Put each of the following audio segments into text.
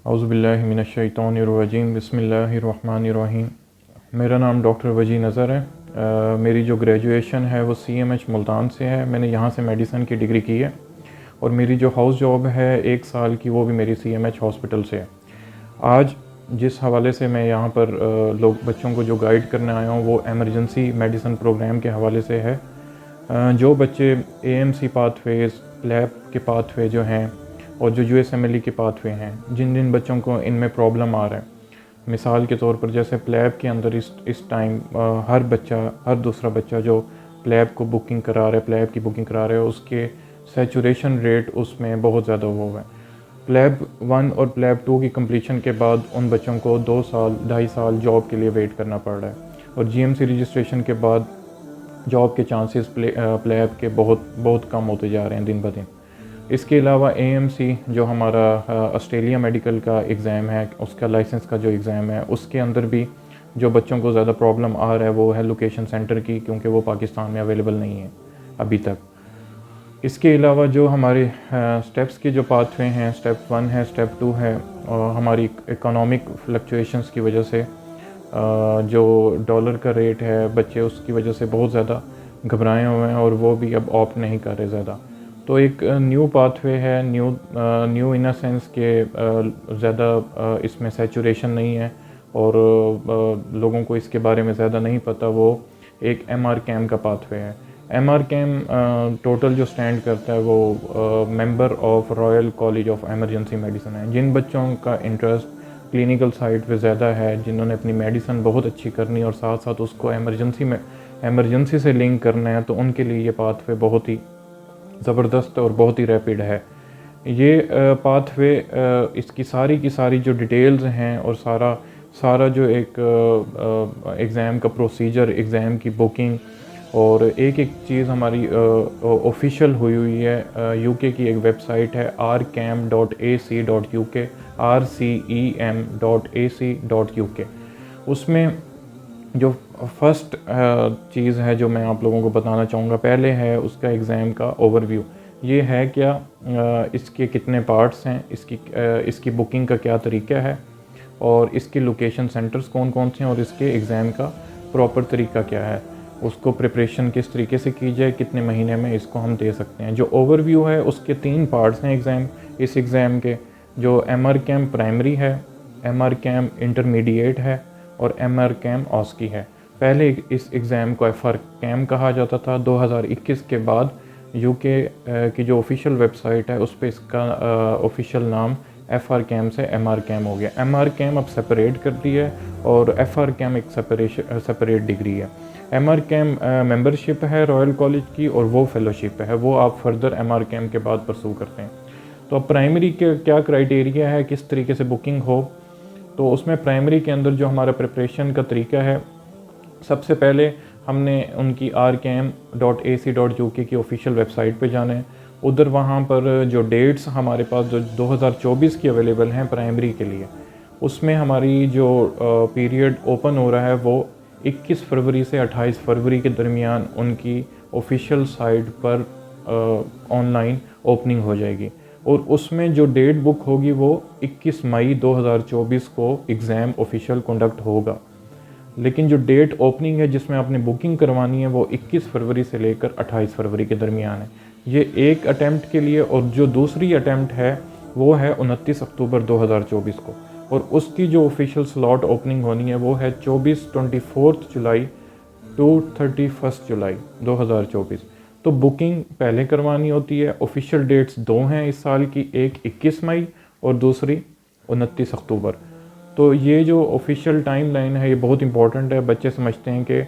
औज़ुबिल्लाहि मिनश्शैतानिर्रजीम बिस्मिल्लाहिर्रहमानिर्रहीम। मेरा नाम डॉक्टर वजी नज़र है। मेरी जो ग्रेजुएशन है वो CMH मुल्तान से है। मैंने यहाँ से मेडिसिन की डिग्री की है और मेरी जो हाउस जॉब है 1 साल की, वो भी मेरी CMH हॉस्पिटल से है। आज जिस हवाले से मैं यहाँ पर लोग बच्चों को जो गाइड करने आया हूँ वो एमरजेंसी मेडिसिन प्रोग्राम के हवाले से है। जो बच्चे AMC पाथवेज़, प्लैब के पाथवे जो हैं और जो USMLE के पाथवे हैं, जिन जिन बच्चों को इनमें प्रॉब्लम आ रहा है, मिसाल के तौर पर जैसे प्लैब के अंदर इस टाइम हर दूसरा बच्चा जो प्लैब को बुकिंग करा रहा है, प्लैब की बुकिंग करा रहा है, उसके सैचुरेशन रेट उसमें बहुत ज़्यादा वो है। प्लैब 1 और प्लैब 2 की कंप्लीशन के बाद उन बच्चों को 2 साल 2.5 साल जॉब के लिए वेट करना पड़ रहा है और GMC रजिस्ट्रेशन के बाद जॉब के चांसेस प्लैब के बहुत कम होते जा रहे हैं दिन ब दिन। इसके अलावा AMC जो हमारा ऑस्ट्रेलिया मेडिकल का एग्ज़ाम है, उसका लाइसेंस का जो एग्ज़ाम है, उसके अंदर भी जो बच्चों को ज़्यादा प्रॉब्लम आ रहा है वो है लोकेशन सेंटर की, क्योंकि वो पाकिस्तान में अवेलेबल नहीं है अभी तक। इसके अलावा जो हमारे स्टेप्स के जो पाथवे हैं, स्टेप 1 है, स्टेप 2 है, और हमारी इकोनॉमिक फ्लक्चुएशंस की वजह से जो डॉलर का रेट है, बच्चे उसकी वजह से बहुत ज़्यादा घबराए हुए हैं और वो भी अब ऑप्ट नहीं कर रहे ज़्यादा। तो एक न्यू पाथवे है, न्यू इन अ सेंस के ज़्यादा इसमें सैचुरेशन नहीं है और लोगों को इसके बारे में ज़्यादा नहीं पता। वो एक MRCAM का पाथवे है। MRCAM टोटल जो स्टैंड करता है वो member of royal college of emergency medicine है। जिन बच्चों का इंटरेस्ट क्लिनिकल साइड पे ज़्यादा है, जिन्होंने अपनी मेडिसिन बहुत अच्छी करनी और साथ साथ उसको एमरजेंसी से लिंक करना है, तो उनके लिए ये पाथवे बहुत ही ज़बरदस्त और बहुत ही रैपिड है। ये पाथवे इसकी सारी की सारी जो डिटेल्स हैं और सारा जो एक एग्ज़ाम का प्रोसीजर, एग्ज़ाम की बुकिंग और एक एक चीज़ हमारी ऑफिशियल हुई है। UK की एक वेबसाइट है rcam.ac.uk, rcem.ac.uk। उसमें जो फर्स्ट चीज़ है जो मैं आप लोगों को बताना चाहूँगा, पहले है उसका एग्ज़ाम का ओवरव्यू। ये है क्या, इसके कितने पार्ट्स हैं, इसकी बुकिंग का क्या तरीका है और इसके लोकेशन सेंटर्स कौन कौन से हैं और इसके एग्ज़ाम का प्रॉपर तरीका क्या है, उसको प्रिपरेशन किस तरीके से की जाए, कितने महीने में इसको हम दे सकते हैं। जो ओवरव्यू है उसके 3 पार्ट्स हैं इस एग्ज़ाम के। जो MRCAM प्राइमरी है, MRCAM इंटरमीडिएट है और MRCAM ऑस्की है। पहले इस एग्ज़ाम को FRCAM कहा जाता था। 2021 के बाद UK की जो ऑफिशियल वेबसाइट है उस पर इसका ऑफिशियल नाम FRCAM से MRCAM हो गया। MRCAM अब सेपरेट कर दी है और FRCAM एक सेपरेट डिग्री है। MRCAM मेंबरशिप है रॉयल कॉलेज की और वो फेलोशिप है, वो आप फर्दर MRCAM के बाद परसू करते हैं। तो अब प्राइमरी के क्या क्राइटेरिया है, किस तरीके से बुकिंग हो, तो उसमें प्राइमरी के अंदर जो हमारा प्रिपरेशन का तरीका है, सबसे पहले हमने उनकी rcam.ac.uk की ऑफिशियल वेबसाइट पे जाना है। उधर वहाँ पर जो डेट्स हमारे पास जो 2024 की अवेलेबल हैं प्राइमरी के लिए, उसमें हमारी जो पीरियड ओपन हो रहा है वो 21 फरवरी से 28 फरवरी के दरमियान उनकी ऑफिशियल साइट पर ऑनलाइन ओपनिंग हो जाएगी और उसमें जो डेट बुक होगी वो 21 मई 2024 को एग्ज़ाम ऑफिशियल कंडक्ट होगा। लेकिन जो डेट ओपनिंग है जिसमें आपने बुकिंग करवानी है वो 21 फरवरी से लेकर 28 फरवरी के दरमियान है। ये एक अटैम्प्ट के लिए, और जो दूसरी अटैम्प्ट है वो है 29 अक्टूबर 2024 को, और उसकी जो ऑफिशियल स्लॉट ओपनिंग होनी है वो है 24 जुलाई टू 31 जुलाई 2024। तो बुकिंग पहले करवानी होती है। ऑफिशियल डेट्स 2 हैं इस साल की, एक 21 मई और दूसरी 29 अक्टूबर। तो ये जो ऑफिशियल टाइम लाइन है ये बहुत इंपॉर्टेंट है। बच्चे समझते हैं कि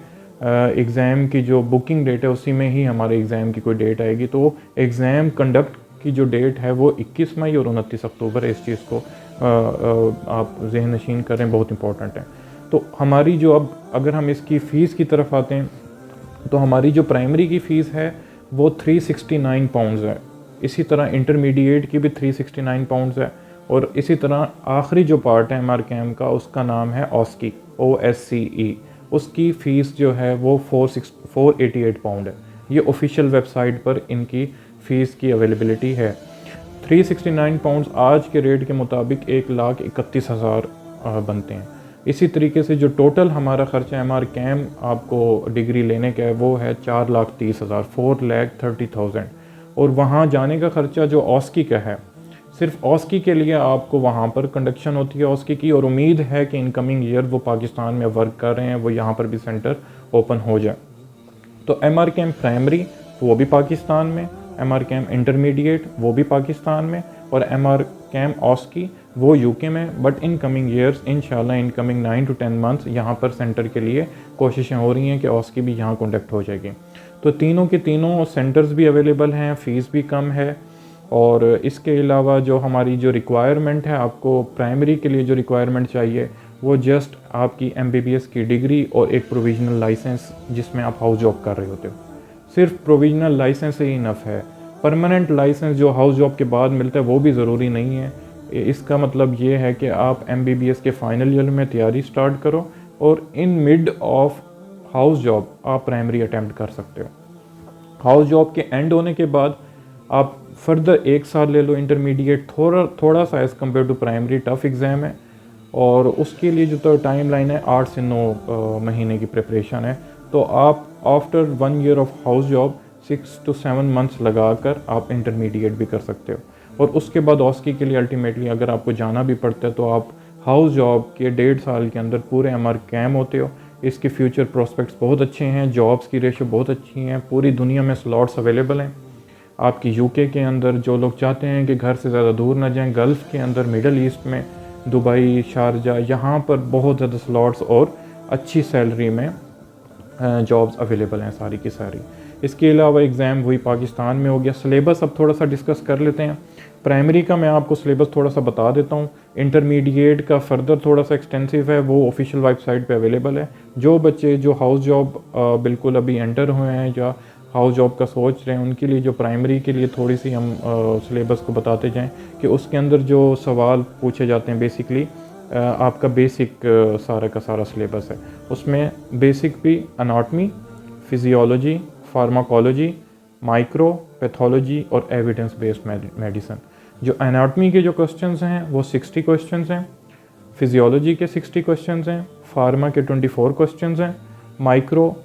एग्ज़ाम की जो बुकिंग डेट है उसी में ही हमारे एग्ज़ाम की कोई डेट आएगी, तो एग्ज़ाम कंडक्ट की जो डेट है वो 21 मई और 29 अक्टूबर है। इस चीज़ को आप ज़हन नशीन करें, बहुत इंपॉर्टेंट है। तो हमारी जो अब अगर हम इसकी फ़ीस की तरफ आते हैं, तो हमारी जो प्राइमरी की फ़ीस है वो 369 पाउंड्स है। इसी तरह इंटरमीडिएट की भी 369 पाउंड्स है और इसी तरह आखिरी जो पार्ट है MRCAM का उसका नाम है OSCE, OSCE। उसकी फ़ीस जो है वो 488 पाउंड है। ये ऑफिशियल वेबसाइट पर इनकी फ़ीस की अवेलेबिलिटी है। 369 पाउंड्स आज के रेट के मुताबिक 1,31,000 बनते हैं। इसी तरीके से जो टोटल हमारा ख़र्चा एमआर कैम आपको डिग्री लेने का है वो है 4,30,000, 4,30,000। और वहाँ जाने का ख़र्चा जो ऑस्की का है, सिर्फ ऑस्की के लिए आपको वहाँ पर कंडक्शन होती है ऑस्की की, और उम्मीद है कि इनकमिंग ईयर वो पाकिस्तान में वर्क कर रहे हैं, वो यहाँ पर भी सेंटर ओपन हो जाए। तो एमआर कैम प्राइमरी वो भी पाकिस्तान में, एमआर कैम इंटरमीडिएट वो भी पाकिस्तान में, और एमआर कैम ऑस्की वो यूके में। बट इन कमिंग ईयर्स इंशाल्लाह इन कमिंग 9 to 10 मंथ्स यहाँ पर सेंटर के लिए कोशिशें हो रही हैं कि ऑस्की भी यहाँ कंडक्ट हो जाएगी। तो तीनों के तीनों सेंटर्स भी अवेलेबल हैं, फ़ीस भी कम है। और इसके अलावा जो हमारी जो रिक्वायरमेंट है, आपको प्राइमरी के लिए जो रिक्वायरमेंट चाहिए वो जस्ट आपकी एमबीबीएस की डिग्री और एक प्रोविजनल लाइसेंस जिसमें आप हाउस जॉब कर रहे होते हो। सिर्फ प्रोविजनल लाइसेंस से ही इनफ है। परमानेंट लाइसेंस जो हाउस जॉब के बाद मिलता है वो भी ज़रूरी नहीं है। इसका मतलब ये है कि आप एमबीबीएस के फाइनल ईयर में तैयारी स्टार्ट करो और in mid of house job आप प्राइमरी अटैम्प्ट कर सकते हो। हाउस जॉब के एंड होने के बाद आप फर्दर 1 साल ले लो इंटरमीडिएट, थोड़ा सा as compare to primary tough exam है, और उसके लिए जो तो टाइम लाइन है 8 से 9 महीने की प्रिपरेशन है। तो आप after 1 year of house job 6 to 7 months लगाकर आप इंटरमीडिएट भी कर सकते हो। और उसके बाद ऑस्की के लिए अल्टीमेटली अगर आपको जाना भी पड़ता है तो आप हाउस जॉब के 1.5 साल के अंदर पूरे एमआर कैम होते हो। इसके फ्यूचर प्रोस्पेक्ट्स बहुत अच्छे हैं, जॉब्स की रेशो बहुत अच्छी हैं, पूरी दुनिया में स्लॉट्स अवेलेबल हैं। आपकी यूके के अंदर जो लोग चाहते हैं कि घर से ज़्यादा दूर ना जाएं, गल्फ़ के अंदर, मिडल ईस्ट में, दुबई, शारजा, यहाँ पर बहुत ज़्यादा स्लॉट्स और अच्छी सैलरी में जॉब्स अवेलेबल हैं सारी की सारी। इसके अलावा एग्ज़ाम वही पाकिस्तान में हो गया। सिलेबस अब थोड़ा सा डिस्कस कर लेते हैं। प्राइमरी का मैं आपको सिलेबस थोड़ा सा बता देता हूँ। इंटरमीडिएट का फर्दर थोड़ा सा एक्सटेंसिव है, वो ऑफिशियल वेबसाइट पे अवेलेबल है। जो बच्चे जो हाउस जॉब बिल्कुल अभी एंटर हुए हैं या हाउस जॉब का सोच रहे हैं, उनके लिए जो प्राइमरी के लिए थोड़ी सी हम सिलेबस को बताते जाएं कि उसके अंदर जो सवाल पूछे जाते हैं बेसिकली आपका बेसिक सारा का सारा सिलेबस है। उसमें बेसिक भी anatomy, physiology, pharmacology, micro, pathology और एविडेंस बेस्ड मेडिसिन। जो एनाटॉमी के जो क्वेश्चंस हैं वो 60 क्वेश्चंस हैं, फिजियोलॉजी के 60 क्वेश्चंस हैं, फार्मा के 24 क्वेश्चंस हैं, माइक्रो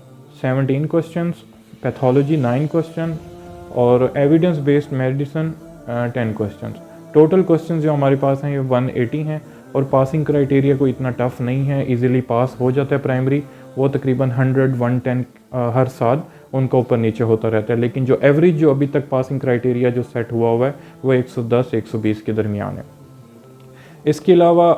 17 क्वेश्चंस, पैथोलॉजी 9 क्वेश्चन और evidence based medicine 10 questions. Total questions जो हमारे पास हैं ये 180 हैं और पासिंग क्राइटेरिया कोई इतना टफ नहीं है, इजीली पास हो जाता है प्राइमरी। वो तकरीबन 100-110 हर साल उनका ऊपर नीचे होता रहता है, लेकिन जो एवरेज जो अभी तक पासिंग क्राइटेरिया जो सेट हुआ है वो 110-120 के दरमियान है। इसके अलावा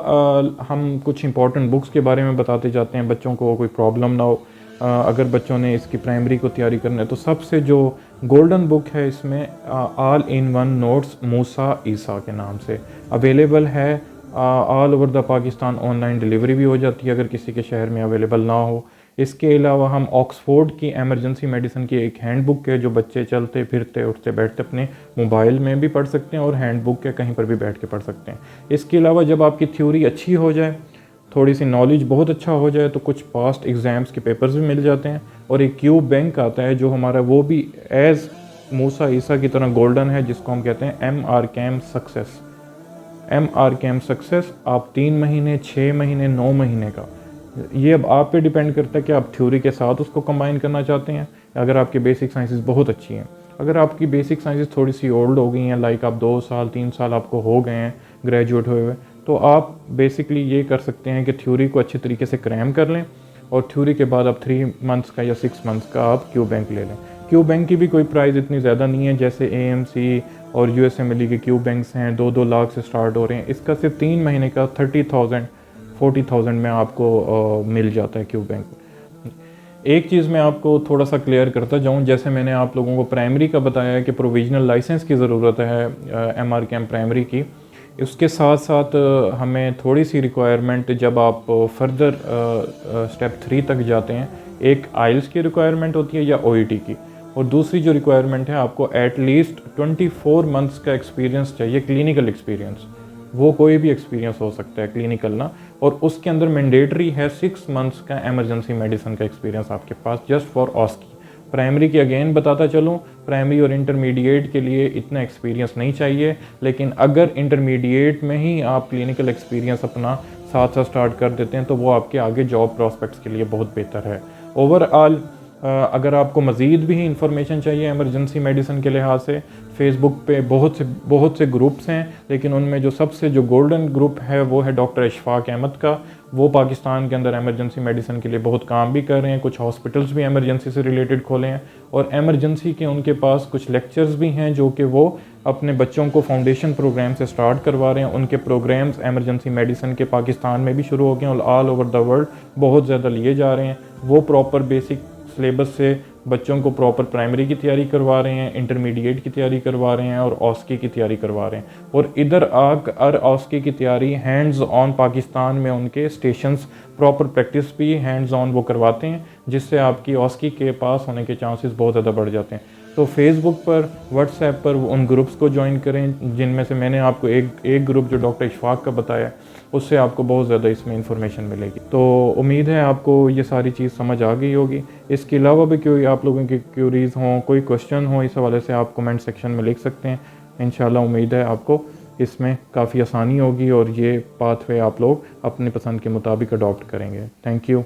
हम कुछ इंपॉर्टेंट बुक्स के बारे में बताते जाते हैं, बच्चों को कोई प्रॉब्लम ना हो। अगर बच्चों ने इसकी प्राइमरी को तैयारी करना है तो सबसे जो गोल्डन बुक है इसमें ऑल इन वन नोट्स मूसा ईसा के नाम से अवेलेबल है। All over the Pakistan online delivery भी हो जाती है अगर किसी के शहर में अवेलेबल ना हो। इसके अलावा हम ऑक्सफोर्ड की एमरजेंसी मेडिसिन की एक हैंड बुक है जो बच्चे चलते फिरते उठते बैठते अपने मोबाइल में भी पढ़ सकते हैं और हैंड बुक के कहीं पर भी बैठ के पढ़ सकते हैं। इसके अलावा जब आपकी थ्योरी अच्छी हो जाए, थोड़ी सी नॉलेज बहुत अच्छा हो जाए तो कुछ पास्ट एग्ज़ाम्स के पेपर्स भी मिल जाते हैं। और एक क्यूब बैंक आता है जो हमारा वो भी एज़ मूसा ईसा की तरह गोल्डन है, जिसको हम कहते हैं MR cam success. MR cam success आप 3 महीने, 6 महीने, 9 महीने का, ये अब आप पे डिपेंड करता है कि आप थ्योरी के साथ उसको कंबाइन करना चाहते हैं। अगर आपकी बेसिक साइंसेस बहुत अच्छी हैं, अगर आपकी बेसिक साइंसेस थोड़ी सी ओल्ड हो गई हैं, लाइक आप 2 साल 3 साल आपको हो गए हैं ग्रेजुएट हुए हुए, तो आप बेसिकली ये कर सकते हैं कि थ्योरी को अच्छे तरीके से क्रैम कर लें और थ्योरी के बाद आप 3 मंथ्स का या 6 मंथ्स का आप क्यू बैंक ले लें। क्यू बैंक की भी कोई प्राइस इतनी ज़्यादा नहीं है, जैसे एएमसी और यूएसएमएलई के क्यू बैंक्स हैं 2-2 लाख से स्टार्ट हो रहे हैं। इसका सिर्फ 3 महीने का 30,000-40,000 में आपको मिल जाता है क्यू बैंक। एक चीज़ मैं आपको थोड़ा सा क्लियर करता जाऊं, जैसे मैंने आप लोगों को प्राइमरी का बताया कि प्रोविजनल लाइसेंस की ज़रूरत है एमआर कैम प्राइमरी की, उसके साथ साथ हमें थोड़ी सी रिक्वायरमेंट जब आप फर्दर स्टेप 3 तक जाते हैं, एक आइल्स की रिक्वायरमेंट होती है या ओईटी की, और दूसरी जो रिक्वायरमेंट है आपको एटलीस्ट 24 मंथ्स का एक्सपीरियंस चाहिए, क्लिनिकल एक्सपीरियंस। वो कोई भी एक्सपीरियंस हो सकता है क्लिनिकल ना, और उसके अंदर मैंडेटरी है 6 मंथ्स का एमरजेंसी मेडिसिन का एक्सपीरियंस आपके पास जस्ट फॉर ऑस्की। प्राइमरी की अगेन बताता चलूँ, प्राइमरी और इंटरमीडिएट के लिए इतना एक्सपीरियंस नहीं चाहिए, लेकिन अगर इंटरमीडिएट में ही आप क्लिनिकल एक्सपीरियंस अपना साथ साथ स्टार्ट कर देते हैं तो वो आपके आगे जॉब प्रॉस्पेक्ट्स के लिए बहुत बेहतर है। ओवरऑल अगर आपको मज़ीद भी इंफॉर्मेशन चाहिए इमरजेंसी मेडिसिन के लिहाज से, फेसबुक पे बहुत से ग्रुप्स हैं, लेकिन उनमें जो गोल्डन ग्रुप है वो है डॉक्टर इशफाक अहमद का। वो पाकिस्तान के अंदर इमरजेंसी मेडिसिन के लिए बहुत काम भी कर रहे हैं, कुछ हॉस्पिटल्स भी इमरजेंसी से रिलेटेड खोले हैं, और इमरजेंसी के उनके पास कुछ लेक्चर्स भी हैं जो कि वो अपने बच्चों को फाउंडेशन प्रोग्राम से स्टार्ट करवा रहे हैं। उनके प्रोग्राम्स इमरजेंसी मेडिसिन के पाकिस्तान में भी शुरू हो गए हैं और ऑल ओवर द वर्ल्ड बहुत ज़्यादा लिए जा रहे हैं। वो प्रॉपर बेसिक सिलेबस से बच्चों को प्रॉपर प्राइमरी की तैयारी करवा रहे हैं, इंटरमीडिएट की तैयारी करवा रहे हैं और ऑस्की की तैयारी करवा रहे हैं। और इधर आकर ऑस्की की तैयारी हैंड्स ऑन पाकिस्तान में उनके स्टेशंस प्रॉपर प्रैक्टिस भी हैंड्स ऑन वो करवाते हैं, जिससे आपकी ऑस्की के पास होने के चांसेस बहुत ज़्यादा बढ़ जाते हैं। तो फेसबुक पर, व्हाट्सएप पर उन ग्रुप्स को ज्वाइन करें, जिनमें से मैंने आपको एक ग्रुप जो डॉक्टर इशफाक का बताया, उससे आपको बहुत ज़्यादा इसमें इंफॉर्मेशन मिलेगी। तो उम्मीद है आपको ये सारी चीज़ समझ आ गई होगी। इसके अलावा भी कोई आप लोगों की क्यूरीज़ हों, कोई क्वेश्चन हो, इस हवाले से आप कमेंट सेक्शन में लिख सकते हैं। इंशाल्लाह उम्मीद है आपको इसमें काफ़ी आसानी होगी और ये पाथवे आप लोग अपनी पसंद के मुताबिक अडॉप्ट करेंगे। Thank you.